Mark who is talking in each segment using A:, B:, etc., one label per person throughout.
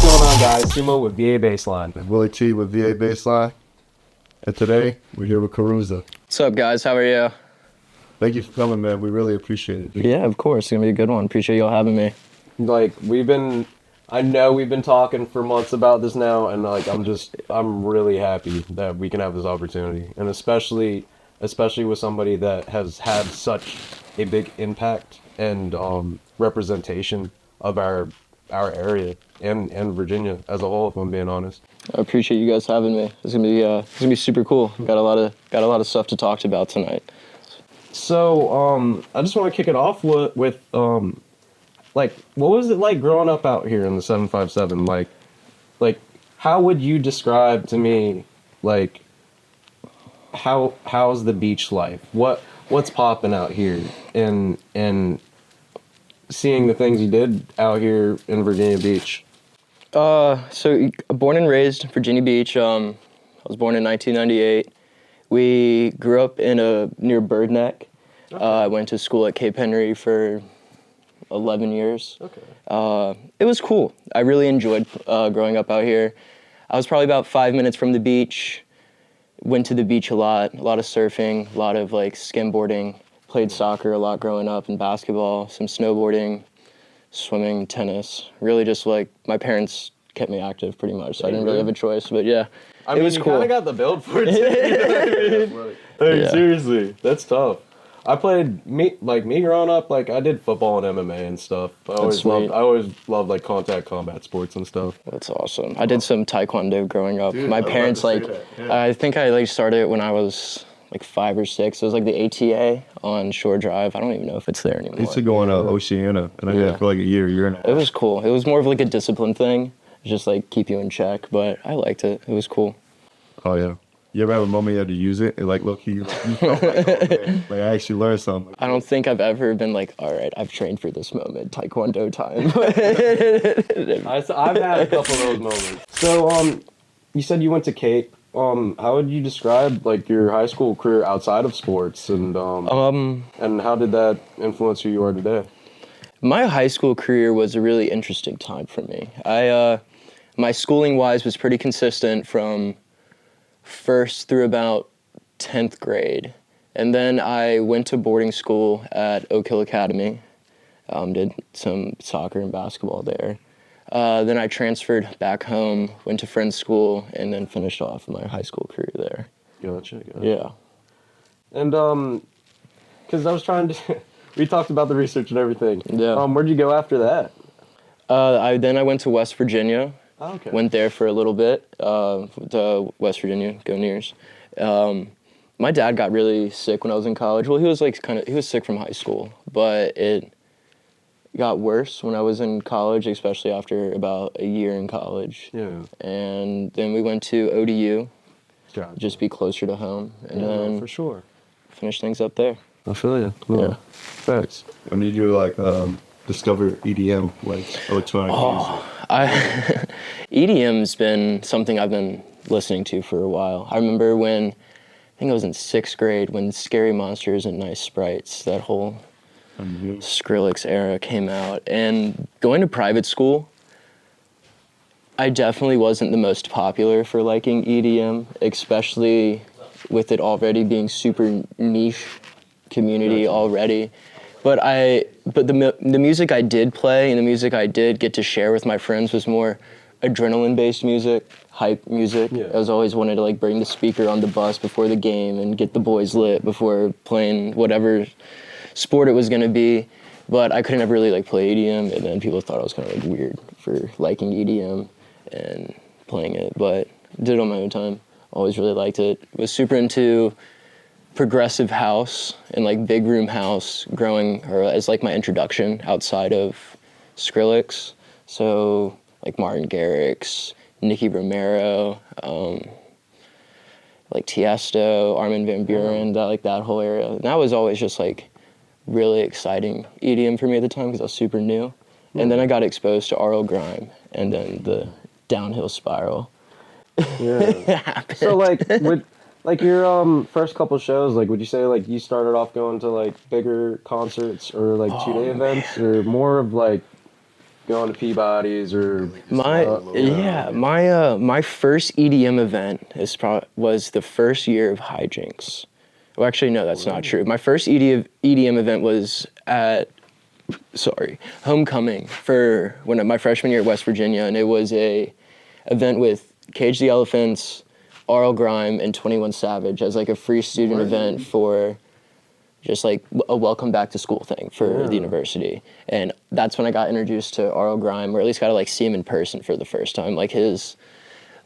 A: going on, guys? Sumo with VABASSLINE.
B: And Willie T with VABASSLINE. And today, we're here with Karuza.
C: What's up, guys? How are you?
B: Thank you for coming, man. We really appreciate it.
C: Yeah, of course. It's going to be a good one. Appreciate y'all having me.
A: Like, I know we've been talking for months about this now, and like, I'm really happy that we can have this opportunity. And especially with somebody that has had such a big impact and representation of our area and Virginia as a whole, if I'm being honest.
C: I appreciate you guys having me. It's gonna be super cool. Got a lot of stuff to talk about tonight.
A: So I just want to kick it off with like, what was it like growing up out here in the 757? Like how would you describe to me, like, how's the beach life? What's popping out here, and seeing the things you did out here in Virginia Beach?
C: So born and raised in Virginia Beach. I was born in 1998. We grew up near Bird Neck. Okay. I went to school at Cape Henry for 11 years. Okay. It was cool. I really enjoyed growing up out here. I was probably about 5 minutes from the beach. Went to the beach a lot of surfing, a lot of like skimboarding. Played soccer a lot growing up and basketball, some snowboarding, swimming, tennis. Really just like my parents kept me active pretty much, so I didn't really have a choice, but yeah.
A: I mean, it was cool. You kind of got the build for it too. You know what I mean? Hey, seriously, that's tough. I played me growing up. Like, I did football and MMA and stuff. I always loved like contact combat sports and stuff.
C: That's awesome. I did some taekwondo growing up.
B: Dude,
C: my parents I think I started it when I was like 5 or 6. It was like the ATA on Shore Drive. I don't even know if it's there anymore.
B: I used to go on Oceana, and I did it for like a year and a half.
C: It was cool. It was more of like a discipline thing, just like keep you in check. But I liked it. It was cool.
B: Oh yeah. You ever have a moment you had to use it? And like, look, you felt like I actually learned something.
C: I don't think I've ever been like, all right, I've trained for this moment, taekwondo time.
A: I've had a couple of those moments. So, you said you went to Cape. How would you describe like your high school career outside of sports, and how did that influence who you are today?
C: My high school career was a really interesting time for me. My schooling wise was pretty consistent from first through about 10th grade. And then I went to boarding school at Oak Hill Academy, did some soccer and basketball there. Then I transferred back home, went to friend's school, and then finished off my high school career there.
A: Gotcha.
C: Yeah.
A: And, because I was trying to, we talked about the research and everything.
C: Yeah.
A: Where'd you go after that?
C: I went to West Virginia.
A: Oh, okay.
C: Went there for a little bit, to West Virginia, go Nears. My dad got really sick when I was in college. Well, he was he was sick from high school, but it got worse when I was in college, especially after about a year in college.
A: Yeah. And
C: then we went to ODU, just be closer to home, and then
A: for sure
C: finish things up there.
A: I feel you.
C: Yeah.
A: Thanks.
B: When did you like discover EDM, like electronic music?
C: EDM's been something I've been listening to for a while. I remember when, I think I was in 6th grade, when Scary Monsters and Nice Sprites, that whole Skrillex era came out. And going to private school, I definitely wasn't the most popular for liking EDM, especially with it already being super niche community already. But the music I did play and the music I did get to share with my friends was more adrenaline-based music, hype music. Yeah. I was always wanted to like bring the speaker on the bus before the game and get the boys lit before playing whatever sport it was gonna be. But I couldn't ever really like play EDM, and then people thought I was kind of like weird for liking EDM and playing it. But did it on my own time. Always really liked it. Was super into progressive house and like big room house as like my introduction outside of Skrillex. So like Martin Garrix, Nicky Romero, like Tiesto, Armin van Buuren, that whole area. And that was always just like really exciting EDM for me at the time because I was super new. And then I got exposed to RL Grime, and then the downhill spiral.
A: Yeah. So like your first couple shows, like would you say like you started off going to like bigger concerts or like 2-day events, or more of like going to Peabody's or
C: My first EDM event was the first year of hijinks. Well, actually, no, that's not true. My first EDM event was at homecoming for my freshman year at West Virginia, and it was a event with Cage the Elephants, RL Grime, and 21 Savage as like a free student event for just like a welcome back to school thing for the university. And that's when I got introduced to RL Grime, or at least got to like see him in person for the first time. Like his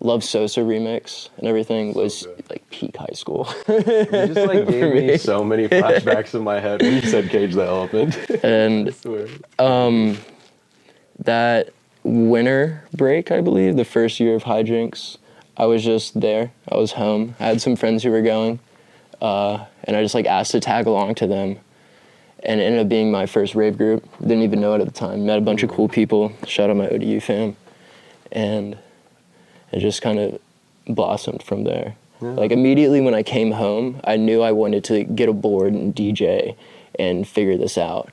C: Love Sosa remix and everything was like peak high school.
A: You just like gave me so many flashbacks in my head when you said Cage the Elephant.
C: And that winter break, I believe, the first year of hijinks, I was just there. I was home. I had some friends who were going. And I just like asked to tag along to them, and it ended up being my first rave group. Didn't even know it at the time. Met a bunch of cool people. Shout out my ODU fam, and it just kind of blossomed from there. Yeah. Like immediately when I came home, I knew I wanted to get a board and DJ and figure this out.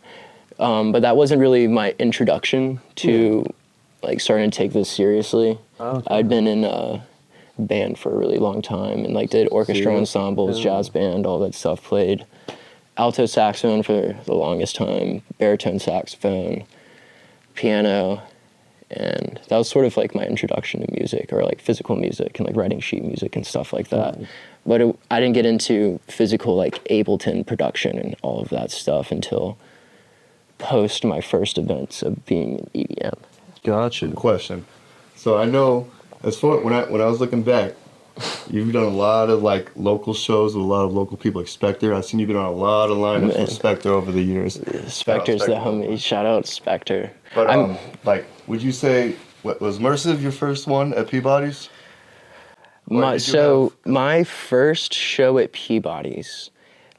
C: But that wasn't really my introduction to like starting to take this seriously. Okay. I'd been in a band for a really long time and like did orchestra ensembles, jazz band, all that stuff. Played alto saxophone for the longest time, baritone saxophone, piano, and that was sort of like my introduction to music, or like physical music and like writing sheet music and stuff like that. But I didn't get into physical like Ableton production and all of that stuff until post my first events of being in EDM.
B: Gotcha. Question. So I know, as far when I was looking back, you've done a lot of like local shows with a lot of local people, like Spectre. I've seen you've been on a lot of lineups with Spectre over the years.
C: Spectre's the homie. Shout out Spectre.
B: But like, would you say was Mersive your first one at Peabody's?
C: My first show at Peabody's,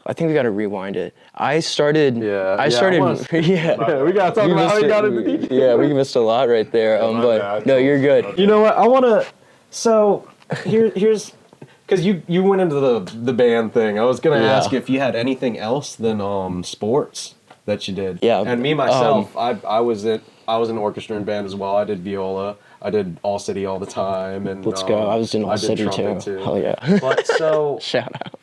C: I think we got to rewind it. I started. We gotta talk about how you got into DJ. Yeah, we missed a lot right there. But no, you're good.
A: You know what? I wanna. So here's because you went into the band thing. I was gonna ask if you had anything else than sports that you did.
C: Yeah.
A: And me myself, I was in orchestra and band as well. I did viola. I did All City all the time. And
C: let's go. I was in All City too. Oh yeah.
A: But so
C: shout out.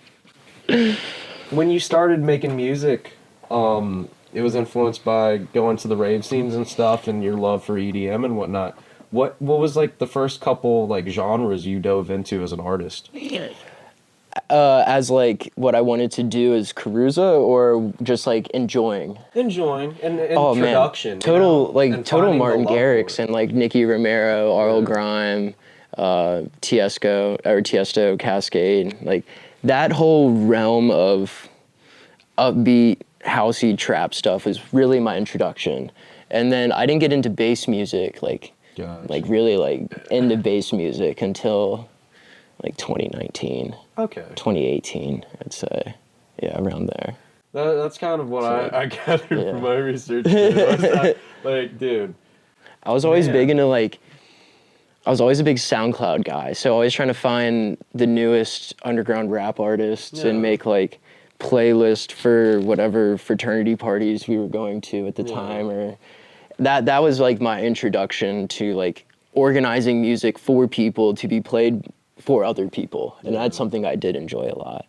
A: When you started making music, it was influenced by going to the rave scenes and stuff, and your love for EDM and whatnot. What was like the first couple like genres you dove into as an artist?
C: As like what I wanted to do as Karuza, or just like enjoying and production. Man. Total Martin Garrix and like Nicky Romero, RL Grime, Tiesto, Cascade, like that whole realm of upbeat, housey trap stuff was really my introduction. And then I didn't get into bass music, like really like into bass music until like 2019. Okay. 2018, I'd say. Yeah, around there.
A: That's kind of what I gathered from my research. Dude.
C: I was always big into like, I was always a big SoundCloud guy, so always trying to find the newest underground rap artists and make like playlist for whatever fraternity parties we were going to at the time, or that was like my introduction to like organizing music for people to be played for other people, and that's something I did enjoy a lot.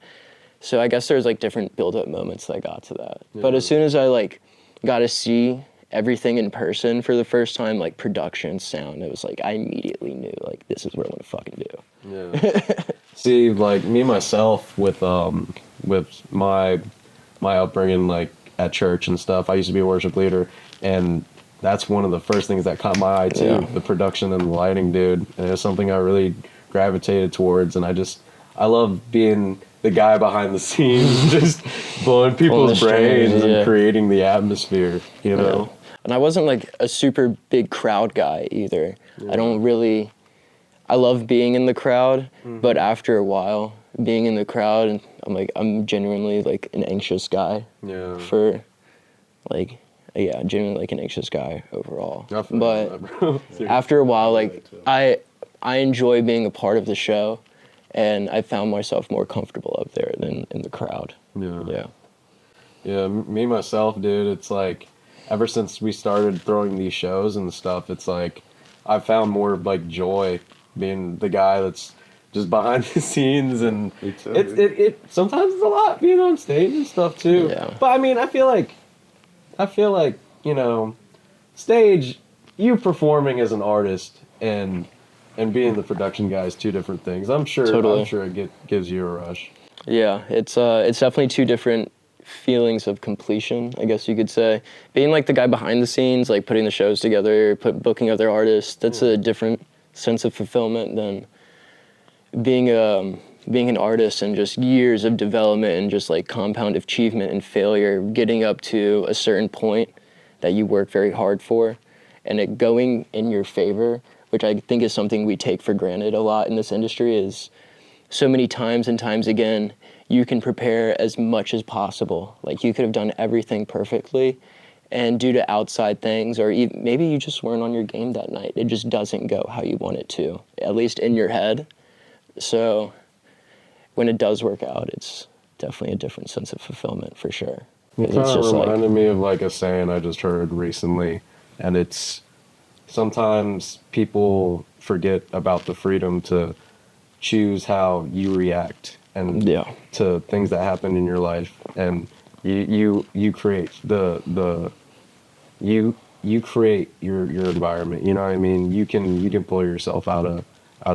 C: So I guess there's like different build-up moments that I got to that. But as soon as I like got to see everything in person for the first time, like production, sound, it was like I immediately knew like this is what I want to fucking do.
A: Yeah. See, like me myself with my upbringing, like at church and stuff, I used to be a worship leader, and that's one of the first things that caught my eye too, the production and the lighting, dude. And it was something I really gravitated towards, and I love being the guy behind the scenes, just blowing people's brains and creating the atmosphere, you know? Yeah.
C: And I wasn't like a super big crowd guy either. Yeah. I love being in the crowd, but after a while, being in the crowd, I'm genuinely like an anxious guy. Yeah. Genuinely like an anxious guy overall. But after a while, like I enjoy being a part of the show, and I found myself more comfortable up there than in the crowd.
A: Yeah. Me myself, dude, it's like ever since we started throwing these shows and stuff, it's like I've found more like joy being the guy that's just behind the scenes, and
B: Me too,
A: it sometimes it's a lot being on stage and stuff too.
C: Yeah.
A: But I mean, I feel like you know, stage, you performing as an artist and being the production guy is two different things. I'm sure it gives you a rush.
C: Yeah, it's definitely two different feelings of completion, I guess you could say. Being like the guy behind the scenes, like putting the shows together, booking other artists, that's a different sense of fulfillment than being an artist and just years of development and just like compound achievement and failure, getting up to a certain point that you work very hard for and it going in your favor, which I think is something we take for granted a lot in this industry, is so many times and times again, you can prepare as much as possible. Like you could have done everything perfectly, and due to outside things, or even, maybe you just weren't on your game that night, it just doesn't go how you want it to, at least in your head. So when it does work out, it's definitely a different sense of fulfillment for sure.
A: It kind of reminded me of like a saying I just heard recently, and it's sometimes people forget about the freedom to choose how you react and to things that happen in your life, and you create you create your environment. You know what I mean? You can pull yourself out of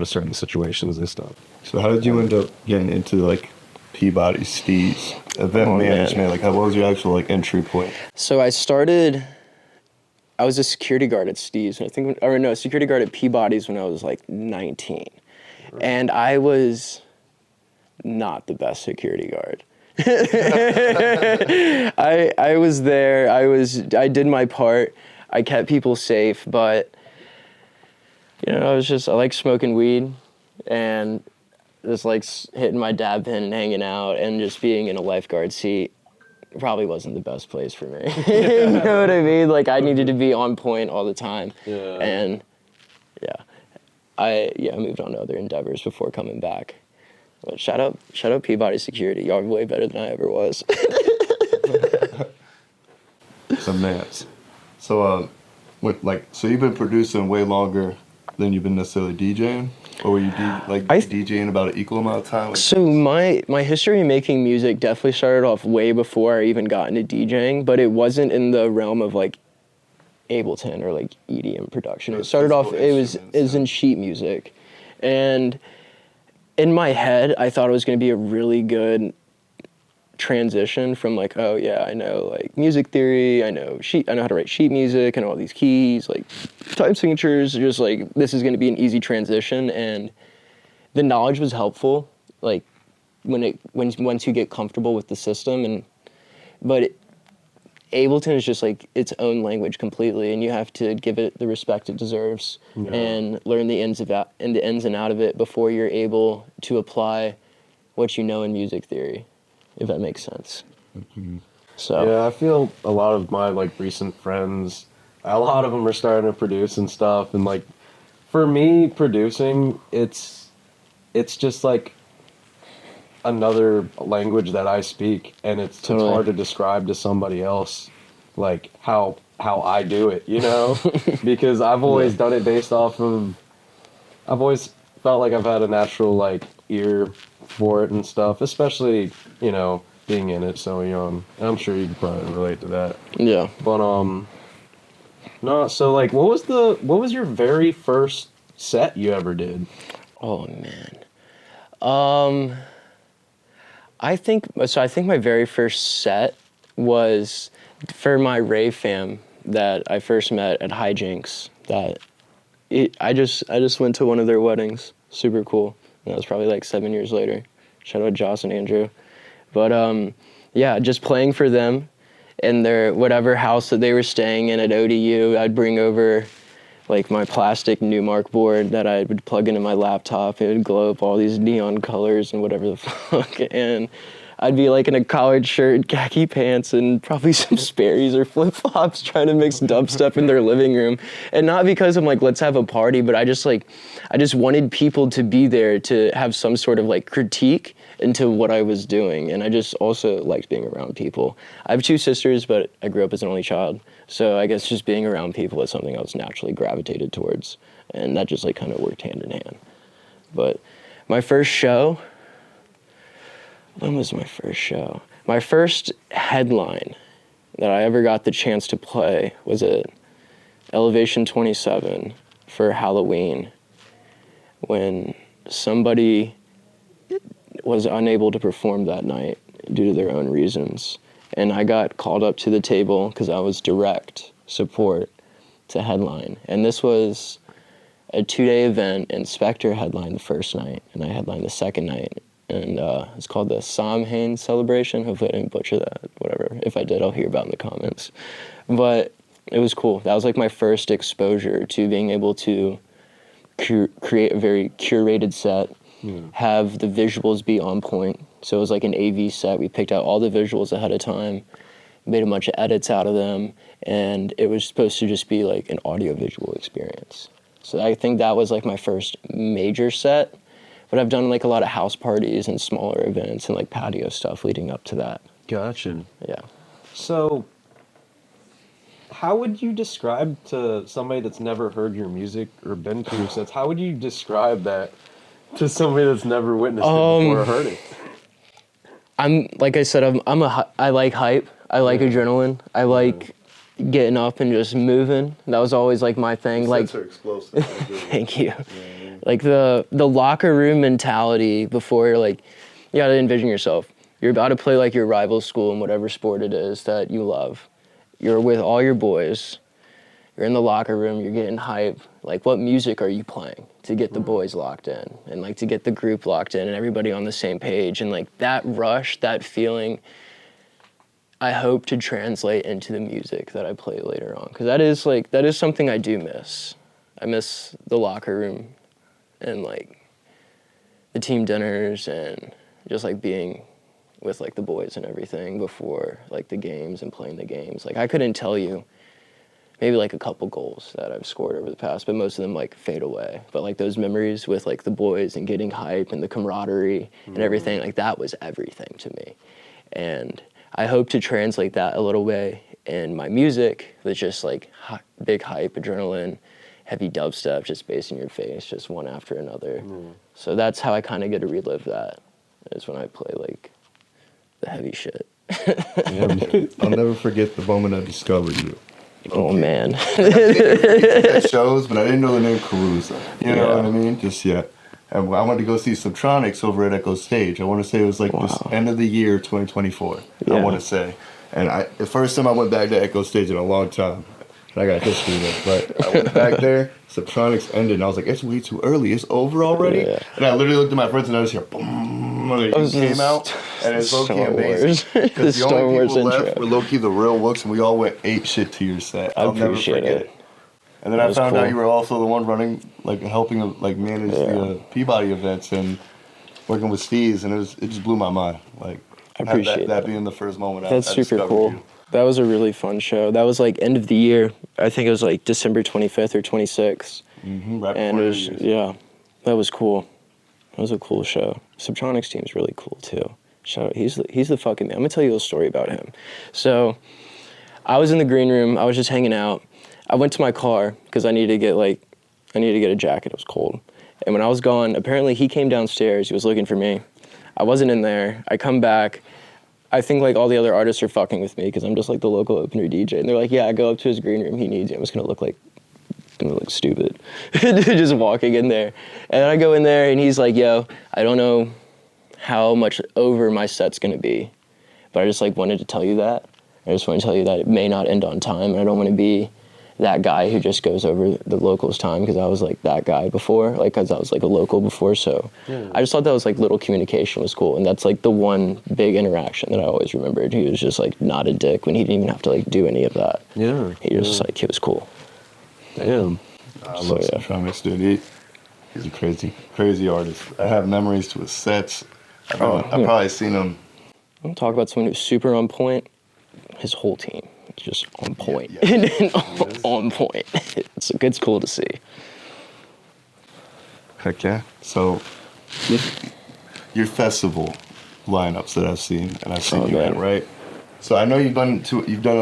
A: certain situations and stuff.
B: So how did you end up getting into like Peabody, Steve's, event management? Like, what was your actual like entry point?
C: So I was a security guard at Steve's, security guard at Peabody's when I was like 19. And I was not the best security guard. I was there, I did my part, I kept people safe, but you know, I like smoking weed and just like hitting my dab pen and hanging out and just being in a lifeguard seat probably wasn't the best place for me. You know what I mean? Like I needed to be on point all the time. Yeah. And I moved on to other endeavors before coming back. But shout out Peabody Security. Y'all are way better than I ever was.
B: Some mats. So so you've been producing way longer than you've been necessarily DJing? Or were you DJing about an equal amount of time?
C: So my history in making music definitely started off way before I even got into DJing, but it wasn't in the realm of like Ableton or like EDM production. It started off, it was in sheet music. And in my head, I thought it was going to be a really good transition from like, oh yeah, I know like music theory, I know how to write sheet music and all these keys, like time signatures, just like this is going to be an easy transition. And the knowledge was helpful, like once you get comfortable with the system. But Ableton is just like its own language completely, and you have to give it the respect it deserves and learn the ins and out of it before you're able to apply what you know in music theory, if that makes sense. Mm-hmm. So
A: yeah, I feel a lot of my like recent friends, a lot of them are starting to produce and stuff, and like for me producing, it's just like another language that I speak, and it's hard to describe to somebody else like how I do it, you know? Because I've always done it based off of, I've always felt like I've had a natural like ear for it and stuff, especially, you know, being in it so young. And I'm sure you can probably relate to that. Yeah. But no, so like what was your very first set you ever did?
C: Oh man. I think my very first set was for my rave fam that I first met at Hijinks. I just went to one of their weddings. Super cool. And that was probably like 7 years later. Shout out Joss and Andrew. But just playing for them in their whatever house that they were staying in at ODU. I'd bring over like my plastic Newmark board that I would plug into my laptop. It would glow up all these neon colors and whatever the fuck. And I'd be like in a collared shirt, khaki pants, and probably some Sperry's or flip-flops trying to mix dubstep in their living room. And not because I'm like, let's have a party, but I just wanted people to be there to have some sort of like critique into what I was doing. And I just also liked being around people. I have 2 sisters, but I grew up as an only child. So I guess just being around people was something I was naturally gravitated towards. And that just like kind of worked hand in hand. But my first show, when was my first show? My first headline that I ever got the chance to play was at Elevation 27 for Halloween, when somebody was unable to perform that night due to their own reasons. And I got called up to the table because I was direct support to headline. And this was a 2-day event, and Spectre headlined the first night, and I headlined the second night. And it's called the Samhain celebration. Hopefully I didn't butcher that, whatever. If I did, I'll hear about it in the comments. But it was cool. That was like my first exposure to being able to create a very curated set, have the visuals be on point. So it was like an AV set. We picked out all the visuals ahead of time, made a bunch of edits out of them, and it was supposed to just be like an audio-visual experience. So I think that was like my first major set, but I've done like a lot of house parties and smaller events and like patio stuff leading up to that.
A: Gotcha.
C: Yeah.
A: So, how would you describe to somebody that's never heard your music or been to your sets, how would you describe that to somebody that's never witnessed it before or heard it?
C: Like I said, I like hype. I like adrenaline. I like getting up and just moving. That was always like my thing. Like,
B: Sets are explosive.
C: thank you. Like the locker room mentality before you're like, you gotta envision yourself. You're about to play like your rival school in whatever sport it is that you love. You're with all your boys. You're in the locker room. You're getting hype. Like, what music are you playing to get the boys locked in and like to get the group locked in and everybody on the same page? And like that rush, that feeling, I hope to translate into the music that I play later on. Because that is something I do miss. I miss the locker room and like the team dinners and just like being with like the boys and everything before like the games and playing the games. Like I couldn't tell you maybe like a couple goals that I've scored over the past, but most of them like fade away. But like those memories with like the boys and getting hype and the camaraderie and everything, like that was everything to me. And I hope to translate that a little way in my music with just like big hype, adrenaline, heavy dubstep, just bass in your face, just one after another. So that's how I kind of get to relive that, is when I play like the heavy shit.
B: I'll never forget the moment I discovered you.
C: Oh man.
B: At shows, but I didn't know the name Karuza. You know what I mean? Just yet. And I wanted to go see Subtronics over at Echo Stage. I want to say it was like this end of the year 2024. I want to say. And the first time I went back to Echo Stage in a long time. And I got history there. But I went back there, Subtronics ended, and I was like, it's way too early. It's over already? Yeah. And I literally looked at my friends and I was here, boom, and it came out. And it's low-key amazing. Because the only people left were low-key the real looks, and we all went ape shit to your set. I'll never forget it. And then I found out you were also the one running, like helping like manage the Peabody events and working with Steez, and it just blew my mind. Like
C: I appreciate
B: that being the first moment.
C: That's super cool. You. That was a really fun show. That was like end of the year. I think it was like December 25th or 26th.
B: Right
C: and it was that was cool. That was a cool show. Subtronics team's really cool too. Shout out, he's the fucking man. I'm gonna tell you a little story about him. So I was in the green room. I was just hanging out. I went to my car because I needed to get a jacket. It was cold. And when I was gone, apparently he came downstairs. He was looking for me. I wasn't in there. I come back. I think like all the other artists are fucking with me because I'm just like the local opener DJ. And they're like, yeah, I go up to his green room. He needs you. I'm just gonna look stupid, just walking in there. And I go in there and he's like, yo, I don't know how much over my set's gonna be, but I just like wanted to tell you that. I just want to tell you that it may not end on time, and I don't want to be that guy who just goes over the locals' time, because I was like that guy before, like because I was like a local before. So I just thought that was like little communication was cool, and that's like the one big interaction that I always remembered. He was just like not a dick when he didn't even have to like do any of that.
A: Yeah,
C: he was just like, he was cool.
A: Damn.
B: I love Subtronics, dude. He's a crazy artist. I have memories to his sets. I've probably seen him.
C: I'm gonna talk about someone who's super on point. His whole team is just on point. On point. It's cool to see.
B: Heck yeah. So, your festival, lineups that I've seen, and I've seen
C: Oh,
B: you
C: man.
B: at, right? So I know you've done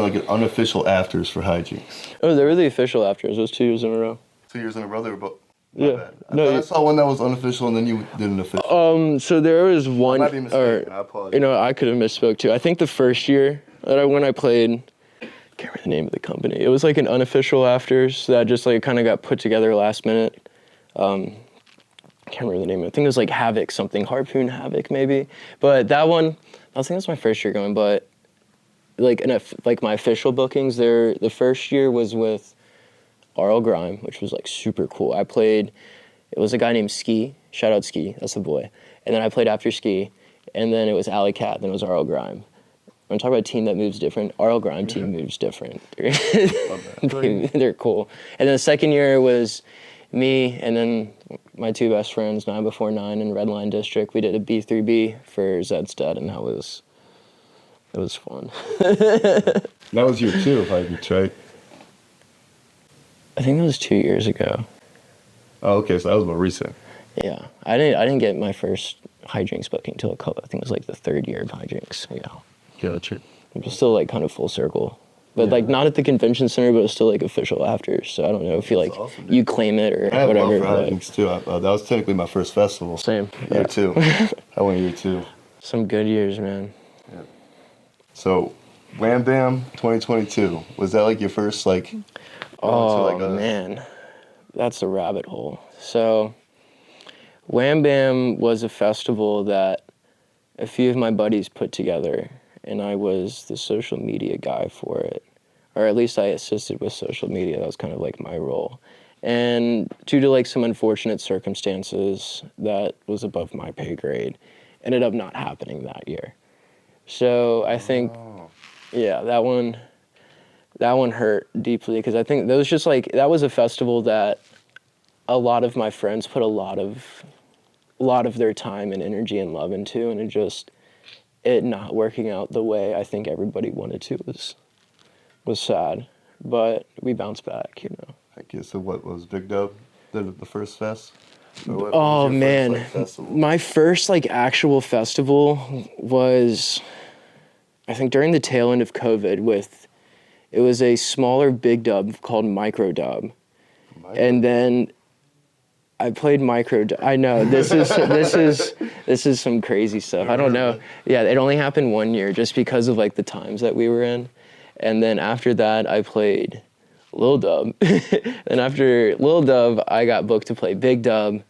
B: like an unofficial afters for hijinks.
C: Oh, they were the official afters. It was 2 years in a row.
B: 2 years in a row, they were both.
C: Yeah.
B: Bad. I
C: No,
B: thought I
C: you-
B: saw one that was unofficial, and then you did an official.
C: So there was one.
B: I might be mistaken. I apologize.
C: You know, I could have misspoke too. I think the first year when I played, I can't remember the name of the company. It was like an unofficial afters that just like kind of got put together last minute. I can't remember the name of it. I think it was like Havoc something, Harpoon Havoc maybe. But that one, I think that was my first year going. But like like my official bookings, the first year was with RL Grime, which was like super cool. I played. It was a guy named Ski. Shout out Ski, that's the boy. And then I played after Ski, and then it was Alley Cat, then it was RL Grime. When I talk about a team that moves different, RL Grime team moves different. They're cool. And then the second year was me and then my 2 best friends, 9 Before 9 and Redline District. We did a B3B for Zedstead, and it was fun.
B: That was year 2 of hijinks, right?
C: I think that was 2 years ago.
B: Oh, okay, so that was more recent.
C: Yeah, I didn't get my first hijinks booking until I think it was like the 3rd year of hijinks. Yeah,
B: Gotcha.
C: it was still like kind of full circle, but like not at the convention center, but it was still like official after. So I don't know if you like
B: awesome, dude.
C: you claim it or
B: I have
C: whatever.
B: love for
C: but
B: hijinks too. That was technically my first festival.
C: Same.
B: Year
C: Yeah.
B: 2. I went year 2.
C: Some good years, man.
B: So, Wham Bam 2022, was that like your first like?
C: Oh
B: like a-
C: man, that's a rabbit hole. So, Wham Bam was a festival that a few of my buddies put together, and I was the social media guy for it, or at least I assisted with social media. That was kind of like my role. And due to like some unfortunate circumstances that was above my pay grade, ended up not happening that year. So I think, yeah, that one hurt deeply because I think that was a festival that a lot of my friends put a lot of their time and energy and love into, and it not working out the way I think everybody wanted to was sad, but we bounced back, you know.
B: I guess so. What was Big Dub the first fest? Or what
C: Oh
B: was your
C: man,
B: first, like, festival?
C: my first like actual festival was, I think during the tail end of COVID it was a smaller Big Dub called Micro Dub, and then I played Micro Dub. I know this is some crazy stuff. I don't know. Yeah, it only happened 1 year just because of like the times that we were in, and then after that I played Lil Dub, and after Lil Dub I got booked to play Big Dub.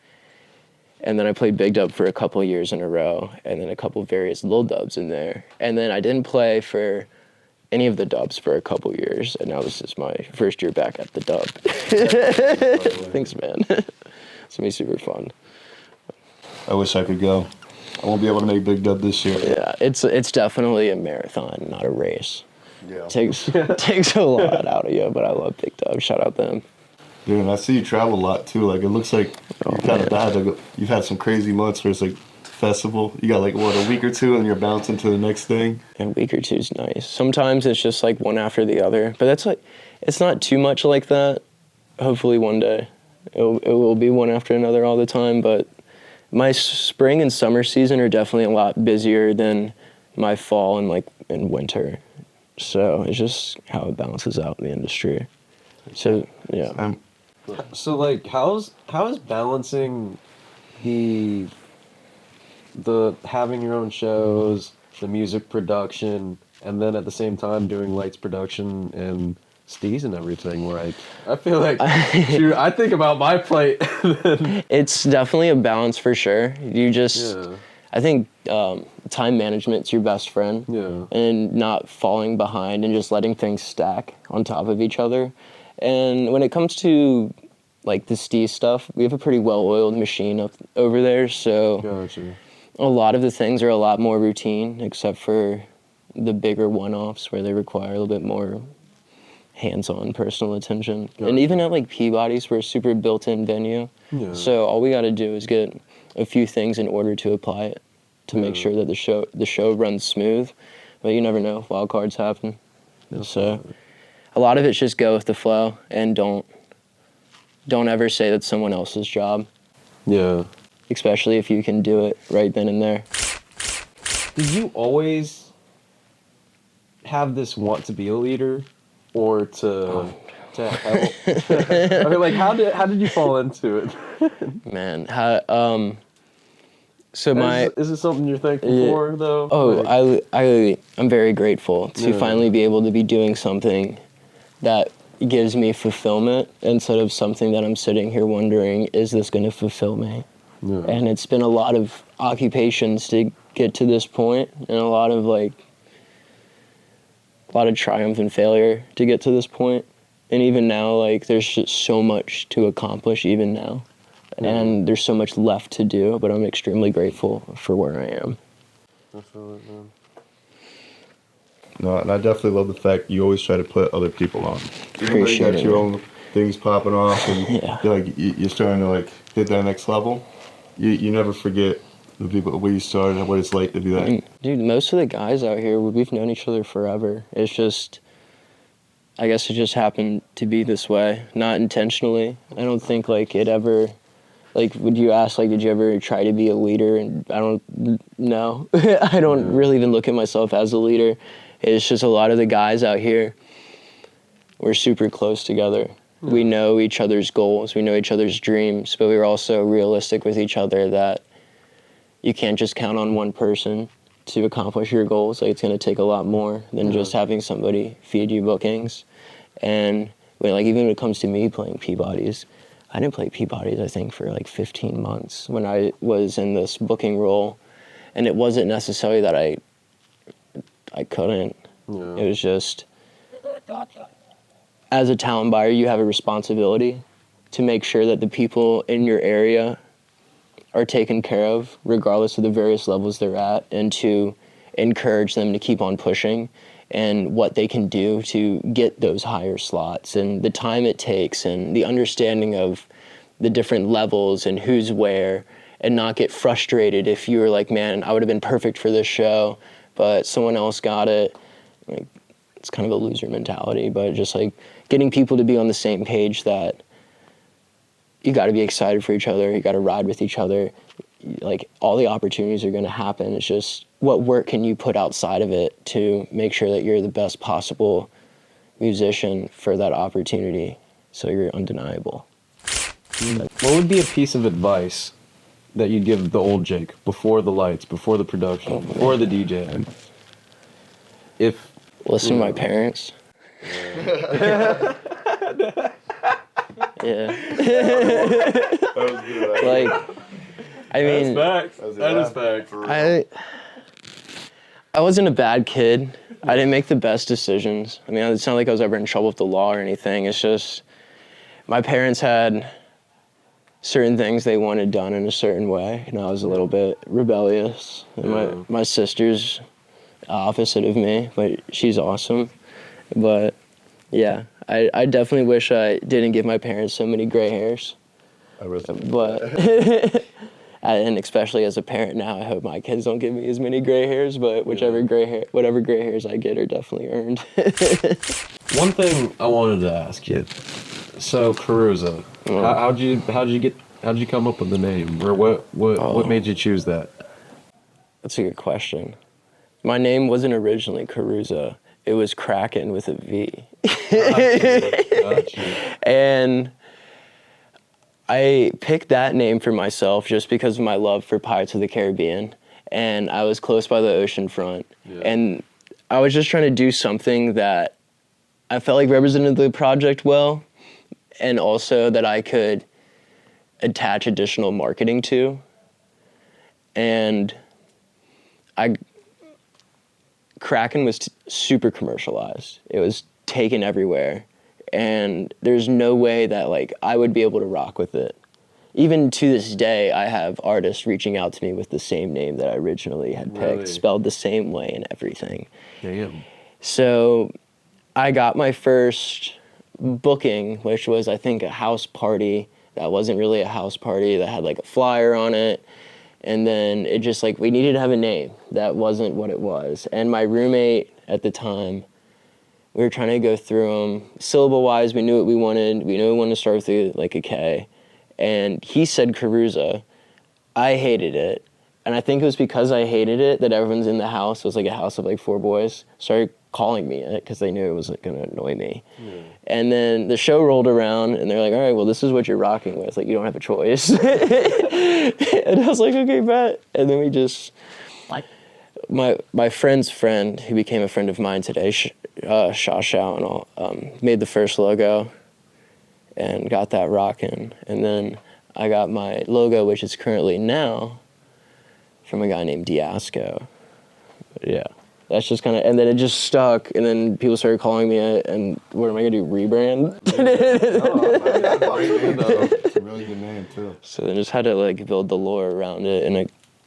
C: And then I played Big Dub for a couple of years in a row, and then a couple of various Lil Dubs in there. And then I didn't play for any of the dubs for a couple of years, and now this is my first year back at the dub. Thanks, man. It's gonna be super fun.
B: I wish I could go. I won't be able to make Big Dub this year.
C: Yeah, it's definitely a marathon, not a race.
B: Yeah.
C: Takes a lot out of you, but I love Big Dub. Shout out them.
B: Dude, and I see you travel a lot too. Like it looks like you've had some crazy months where it's like festival. You got like what, a week or two, and you're bouncing to the next thing.
C: A week or two is nice. Sometimes it's just like one after the other, but that's like, it's not too much like that. Hopefully one day it will be one after another all the time, but my spring and summer season are definitely a lot busier than my fall and winter. So it's just how it balances out in the industry. So yeah.
A: So like, how's balancing the having your own shows, the music production, and then at the same time doing lights production and steez and everything? Where I feel like shoot, I think about my plate.
C: It's definitely a balance for sure. You just,
A: Yeah.
C: I think time management's your best friend.
A: Yeah.
C: And not falling behind and just letting things stack on top of each other. And when it comes to like the steez stuff, we have a pretty well-oiled machine up over there, so
A: Gotcha.
C: a lot of the things are a lot more routine, except for the bigger one-offs where they require a little bit more hands-on personal attention.
A: Gotcha.
C: And even at like Peabody's, we're a super built-in venue,
A: Yeah.
C: so all we got to do is get a few things in order to apply it to make sure that the show runs smooth. But you never know, wild cards happen. So a lot of it's just go with the flow and don't ever say that's someone else's job.
A: Yeah.
C: Especially if you can do it right then and there.
A: did you always have this want to be a leader, or to help? I mean, like, how did you fall into it?
C: Man, so
A: Is it something you're thankful
C: Yeah.
A: for, though?
C: Oh,
A: Like,
C: I'm very grateful to
A: Yeah.
C: finally be able to be doing something that gives me fulfillment instead of something that I'm sitting here wondering, is this going to fulfill me?
A: yeah.
C: And it's been a lot of occupations to get to this point, and a lot of triumph and failure to get to this point. And even now, like, there's just so much to accomplish even now. And there's so much left to do, but I'm extremely grateful for where I am.
A: I feel it, man.
B: No, and I definitely love the fact you always try to put other people on. Even though you
C: Appreciate
B: got
C: it,
B: your
C: man.
B: own things popping off, and
C: Yeah.
B: you're starting to like hit that next level. You never forget the people where you started and what it's like to be that.
C: Dude, most of the guys out here, we've known each other forever. It's just, I guess it just happened to be this way, not intentionally. I don't think like it ever, like, would you ask, like, did you ever try to be a leader? And I don't know. I don't really even look at myself as a leader. It's just a lot of the guys out here, we're super close together. We know each other's goals, we know each other's dreams, but we're also realistic with each other that you can't just count on one person to accomplish your goals. Like, it's going to take a lot more than just having somebody feed you bookings. And even when it comes to me playing Peabody's, I didn't play Peabody's, I think, for like 15 months when I was in this booking role. And it wasn't necessarily that I couldn't.
A: Yeah.
C: It was just, as a talent buyer, you have a responsibility to make sure that the people in your area are taken care of, regardless of the various levels they're at, and to encourage them to keep on pushing and what they can do to get those higher slots, and the time it takes, and the understanding of the different levels and who's where, and not get frustrated if you were like, man, I would have been perfect for this show, but someone else got it. Like, it's kind of a loser mentality, but just like getting people to be on the same page that you got to be excited for each other, you got to ride with each other. Like, all the opportunities are going to happen. It's just, what work can you put outside of it to make sure that you're the best possible musician for that opportunity, so you're undeniable.
A: What would be a piece of advice that you'd give the old Jake before the lights, before the production, before the DJ? If
C: Listen to my parents. Yeah.
B: That was good.
C: Like, I mean,
A: facts.
B: That is facts.
C: I wasn't a bad kid. I didn't make the best decisions. I mean, it's not like I was ever in trouble with the law or anything. It's just, my parents had certain things they wanted done in a certain way, and I was a little bit rebellious. And my sister's opposite of me, but she's awesome. But yeah, I definitely wish I didn't give my parents so many gray hairs.
B: I resonate.
C: But and especially as a parent now, I hope my kids don't give me as many gray hairs, but whatever gray hairs I get are definitely earned.
A: one thing I wanted to ask you, so Karuza, how'd you come up with the name, or what made you choose that?
C: That's a good question. My name wasn't originally Karuza. It was Kraken with a V.
A: Gotcha.
C: And I picked that name for myself just because of my love for Pirates of the Caribbean. And I was close by the ocean front.
A: Yeah.
C: And I was just trying to do something that I felt like represented the project well, and also that I could attach additional marketing to. And Kraken was super commercialized. It was taken everywhere. And there's no way that like I would be able to rock with it. Even to this day, I have artists reaching out to me with the same name that I originally had picked,
A: Really?
C: spelled the same way and everything.
A: Damn.
C: So I got my first booking, which was, I think, a house party that wasn't really a house party, that had like a flyer on it. And then it just like, we needed to have a name that wasn't what it was. And my roommate at the time, we were trying to go through them. Syllable-wise, we knew what we wanted. We knew we wanted to start with like a K. And he said Karuza. I hated it. And I think it was because I hated it that everyone's in the house. It was like a house of like 4 boys. Started calling me it because they knew it was like, going to annoy me. Yeah. And then the show rolled around and they're like, all right, well, this is what you're rocking with. Like, you don't have a choice. And I was like, okay, bet. And then we just, my friend's friend, who became a friend of mine today, Shao and all, made the first logo and got that rocking. And then I got my logo, which is currently now, from a guy named Diasco. But yeah, that's just kind of, and then it just stuck, and then people started calling me it, and what am I gonna do, rebrand?
B: It's a really good name too.
C: So then just had to like build the lore around it,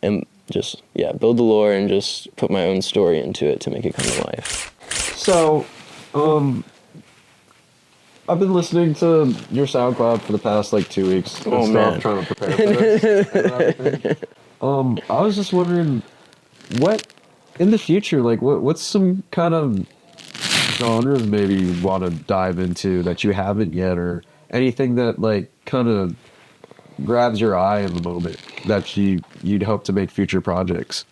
C: and just, yeah, build the lore and just put my own story into it to make it come to life.
A: So, I've been listening to your SoundCloud for the past like 2 weeks.
C: Oh man,
A: trying to prepare for this. I was just wondering, what in the future, like what's some kind of genres maybe you want to dive into that you haven't yet, or anything that like kind of grabs your eye in the moment that you'd hope to make future projects?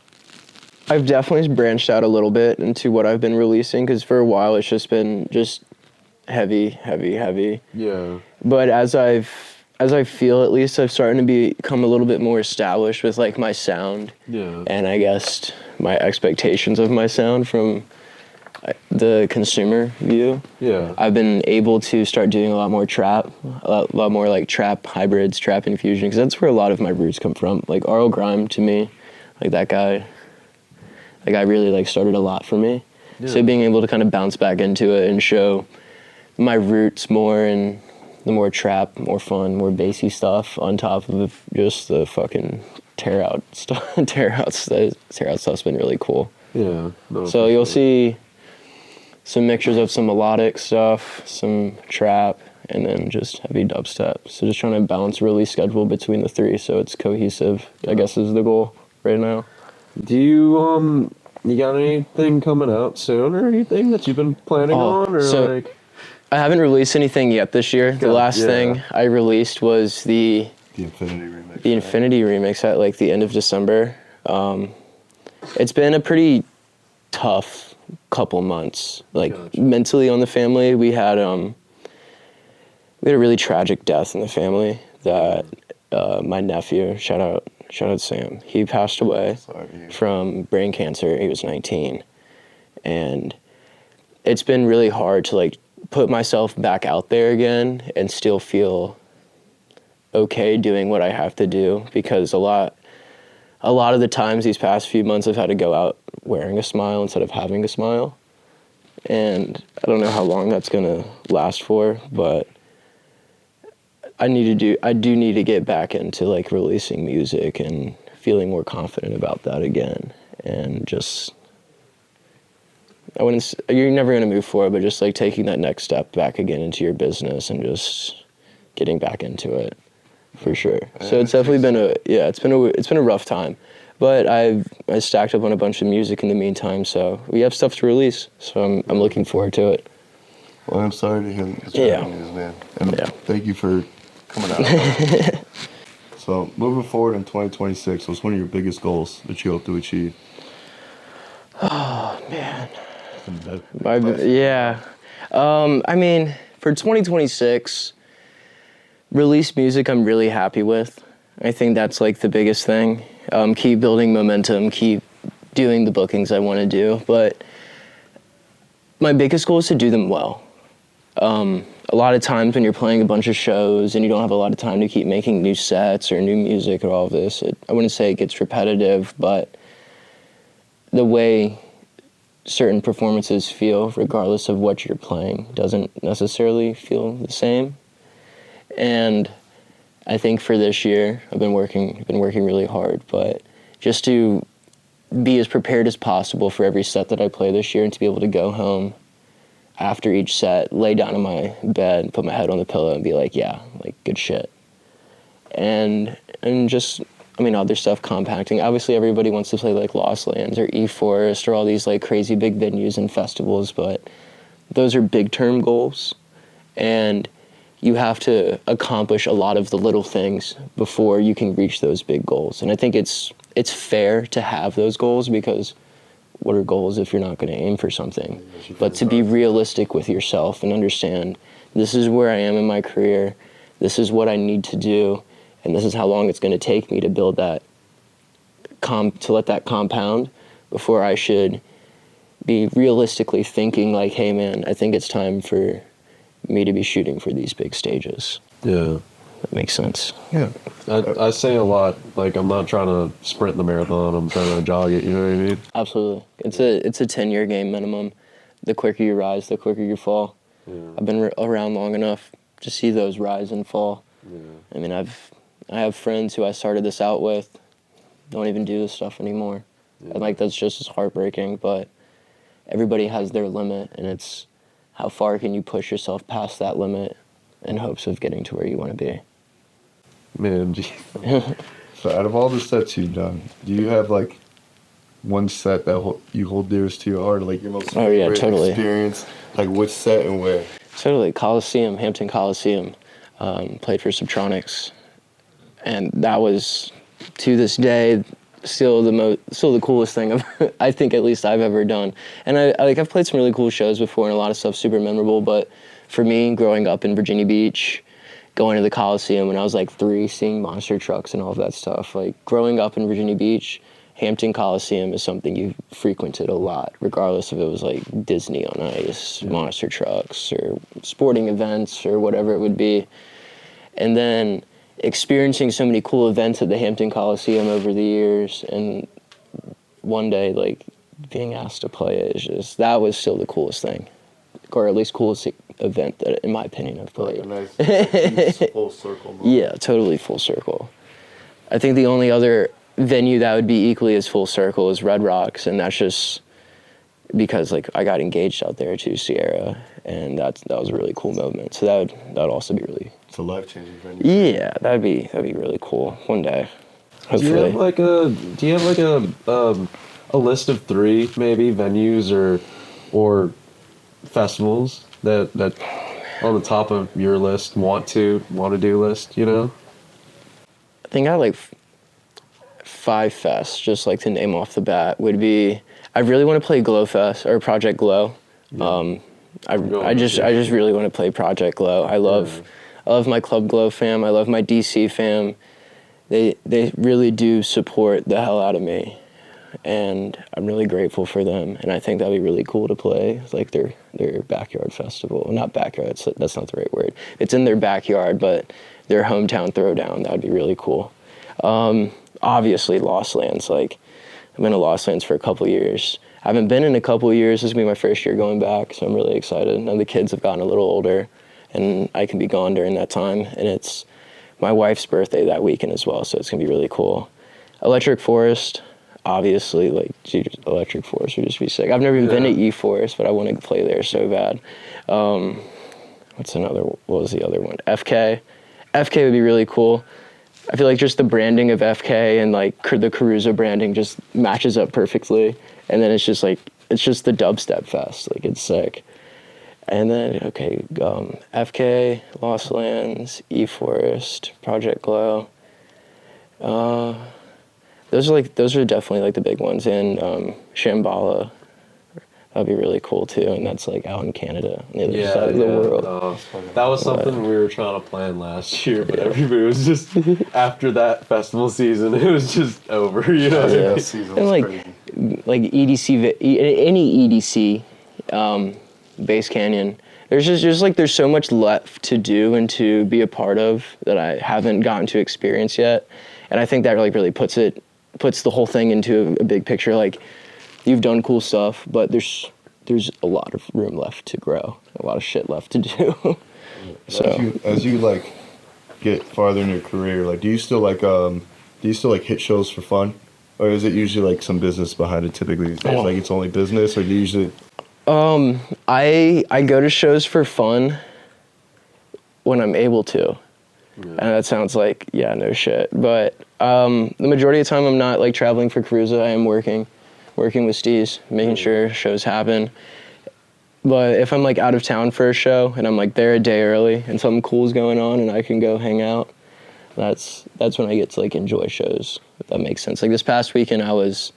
C: I've definitely branched out a little bit into what I've been releasing, because for a while it's just been heavy.
A: Yeah.
C: But as I feel, at least, I've starting to become a little bit more established with like my sound. Yeah. And I guess my expectations of my sound from the consumer view. Yeah. I've been able to start doing a lot more trap, a lot more like trap hybrids, trap infusion, because that's where a lot of my roots come from. Like Arl Grime, to me, like that guy really like started a lot for me. Yeah. So being able to kind of bounce back into it and show my roots more, and the more trap, more fun, more bassy stuff on top of just the fucking tear out stuff's been really cool. Yeah. No, so you'll see some mixtures of some melodic stuff, some trap, and then just heavy dubstep. So just trying to balance release schedule between the three so it's cohesive, I guess, is the goal right now.
A: Do you got anything coming out soon or anything that you've been planning on, or
C: so
A: like?
C: I haven't released anything yet this year. The last thing I released was the
B: Infinity remix.
C: The Infinity remix at like the end of December. It's been a pretty tough couple months, like mentally on the family. We had a really tragic death in the family that my nephew, shout out Sam, he passed away from brain cancer. He was 19. And it's been really hard to like put myself back out there again and still feel okay doing what I have to do, because a lot of the times these past few months I've had to go out wearing a smile instead of having a smile. And I don't know how long that's gonna last for, but I do need to get back into like releasing music and feeling more confident about that again. And just, you're never gonna move forward, but just like taking that next step back again into your business and just getting back into it, for sure. So it's definitely been it's been a rough time, but I stacked up on a bunch of music in the meantime, so we have stuff to release. So I'm looking forward to it.
B: Well, I'm sorry to hear news, man. And thank you for coming out. So moving forward in 2026, what's one of your biggest goals that you hope to achieve?
C: Oh man. I mean, for 2026, release music I'm really happy with. I think that's like the biggest thing. Keep building momentum, keep doing the bookings I want to do, but my biggest goal is to do them well. A lot of times when you're playing a bunch of shows and you don't have a lot of time to keep making new sets or new music or all of this, I wouldn't say it gets repetitive, but the way certain performances feel, regardless of what you're playing, doesn't necessarily feel the same. And I think for this year, I've been working really hard, but just to be as prepared as possible for every set that I play this year, and to be able to go home after each set, lay down in my bed, put my head on the pillow and be like, yeah, like good shit. And just, I mean, other stuff, compacting. Obviously, everybody wants to play like Lost Lands or E-Forest or all these like crazy big venues and festivals, but those are big term goals. And you have to accomplish a lot of the little things before you can reach those big goals. And I think it's fair to have those goals, because what are goals if you're not going to aim for something? But to be realistic with yourself and understand, this is where I am in my career, this is what I need to do, and this is how long it's going to take me to build that, to let that compound before I should be realistically thinking like, hey man, I think it's time for me to be shooting for these big stages.
A: Yeah.
C: That makes sense.
B: Yeah.
A: I say a lot, like, I'm not trying to sprint the marathon, I'm trying to jog it, you know what I mean?
C: Absolutely. It's a 10-year game minimum. The quicker you rise, the quicker you fall.
A: Yeah.
C: I've been around long enough to see those rise and fall.
A: Yeah.
C: I mean, I have friends who I started this out with, don't even do this stuff anymore.
A: Yeah.
C: And like, that's just as heartbreaking, but everybody has their limit, and it's how far can you push yourself past that limit in hopes of getting to where you want to be.
A: Man, geez.
B: So out of all the sets you've done, do you have like one set that you hold dearest to your heart, like your most favorite experience? Like which set and where?
C: Totally. Coliseum, Hampton Coliseum. Played for Subtronics, and that was, to this day, still the coolest thing I think at least I've ever done. And I've played some really cool shows before, and a lot of stuff super memorable. But for me, growing up in Virginia Beach, going to the Coliseum when I was like 3, seeing monster trucks and all of that stuff. Like, growing up in Virginia Beach, Hampton Coliseum is something you frequented a lot, regardless if it was like Disney on Ice, monster trucks, or sporting events, or whatever it would be. And then experiencing so many cool events at the Hampton Coliseum over the years, and one day, like, being asked to play it is just, that was still the coolest thing, or at least coolest event that, in my opinion, I've played.
B: Like a nice full circle moment.
C: Yeah, totally full circle. I think the only other venue that would be equally as full circle is Red Rocks, and that's just because, like, I got engaged out there to Sierra, and that was a really cool moment. So that would also be really.
B: It's a life-changing venue.
C: Yeah, that'd be really cool one day. Hopefully.
A: Do you have like a list of 3 maybe venues or festivals that on the top of your list want to do list, you know?
C: I think I like 5 fests, just like to name off the bat, would be, I really want to play Glow Fest or Project Glow. Yeah. I just really want to play Project Glow. I love my Club Glow fam. I love my DC fam. They really do support the hell out of me, and I'm really grateful for them. And I think that'd be really cool to play like their backyard festival. Not backyard. That's not the right word. It's in their backyard, but their hometown throwdown. That'd be really cool. Obviously, Lost Lands. Like, I've been to Lost Lands for a couple years. I haven't been in a couple years. This is going to be my first year going back, so I'm really excited. Now the kids have gotten a little older, and I can be gone during that time. And it's my wife's birthday that weekend as well, so it's going to be really cool. Electric Forest, obviously, like, dude, Electric Forest would just be sick. I've never even been to E-Forest, but I want to play there so bad. What was the other one? FK. FK would be really cool. I feel like just the branding of FK and like the Karuza branding just matches up perfectly. And then it's just the dubstep fest. Like, it's sick. And then, FK, Lost Lands, E-Forest, Project Glow. Those are definitely like the big ones. And Shambhala, that'd be really cool too. And that's like out in Canada, on the other side of the world.
A: That was something we were trying to plan last year, but everybody was just, after that festival season, it was just over, you know?
B: Yeah, season was crazy.
C: Like EDC, any EDC, Bass Canyon, there's so much left to do and to be a part of that I haven't gotten to experience yet. And I think that really puts the whole thing into a big picture. Like, you've done cool stuff, but there's a lot of room left to grow, a lot of shit left to do. So
B: as you like get farther in your career, like, do you still hit shows for fun, or is it usually like some business behind it typically? Like, it's only business, or do you usually?
C: I go to shows for fun when I'm able to. Yeah. And that sounds like, yeah, no shit. But the majority of the time I'm not like traveling for Karuza. I am working with Steez, making sure shows happen. But if I'm like out of town for a show and I'm like there a day early and something cool's going on and I can go hang out, that's when I get to like enjoy shows, if that makes sense. Like this past weekend I was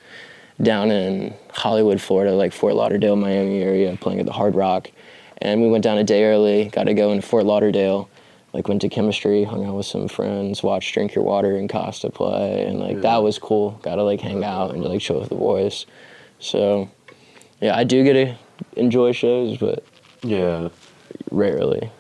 C: down in Hollywood, Florida, like Fort Lauderdale, Miami area, playing at the Hard Rock. And we went down a day early, got to go into Fort Lauderdale, like went to Chemistry, hung out with some friends, watched Drink Your Water and Costa play, and like that was cool. Got to like hang out and like chill with the boys. So yeah, I do get to enjoy shows, but
A: Yeah.
C: rarely.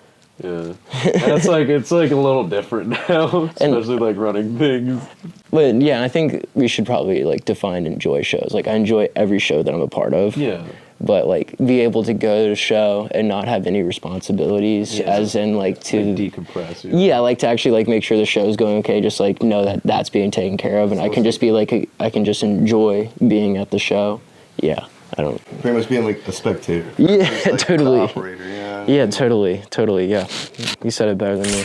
A: Yeah. And it's like a little different now, especially like running things.
C: But yeah, I think we should probably like define enjoy shows. Like I enjoy every show that I'm a part of.
A: Yeah.
C: But like be able to go to a show and not have any responsibilities, as in like to
A: Like decompress.
C: Yeah, like to actually like make sure the show's going okay, just like know that that's being taken care of, and I can just be like I can just enjoy being at the show. Yeah, I don't.
B: Pretty much being like a spectator.
C: Yeah,
B: Just, like,
C: totally.
B: Operator, yeah.
C: Yeah, totally. Yeah, you said it better than me.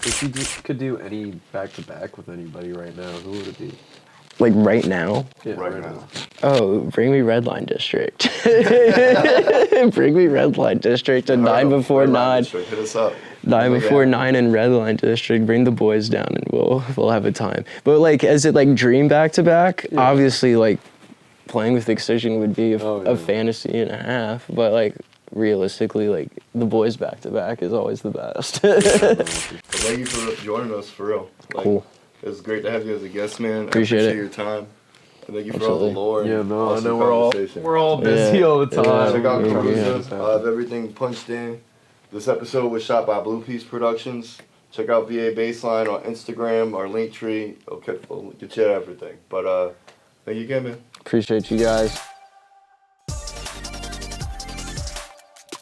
A: If you could do any back-to-back with anybody right now, who would it be?
C: Like right now.
A: Yeah,
B: Right now.
C: Oh, bring me Red Line District. Bring me Red Line District at 9 before 9.
B: Hit us up.
C: 9 before 9 in Red Line District. Bring the boys down and we'll have a time. But like, as it like dream back to back, obviously like playing with Excision would be a fantasy and a half. But like realistically, like the boys back to back is always the best.
B: Thank you for joining us, for real. Like,
C: Cool.
B: It was great to have you as a guest, man.
C: Appreciate it.
B: your time. And thank you for
C: Absolutely.
B: all the lore.
A: Yeah,
B: and
A: no, I
B: awesome
A: know
B: conversation.
A: we're all busy
C: Yeah.
A: all the time.
C: Yeah.
B: Check out
C: Yeah.
B: Karuza. I'll have everything punched in. This episode was shot by BLUEPIECE Productions. Check out VABASSLINE on Instagram, our link tree. Okay, we'll get you everything. But thank you again, man.
C: Appreciate you guys.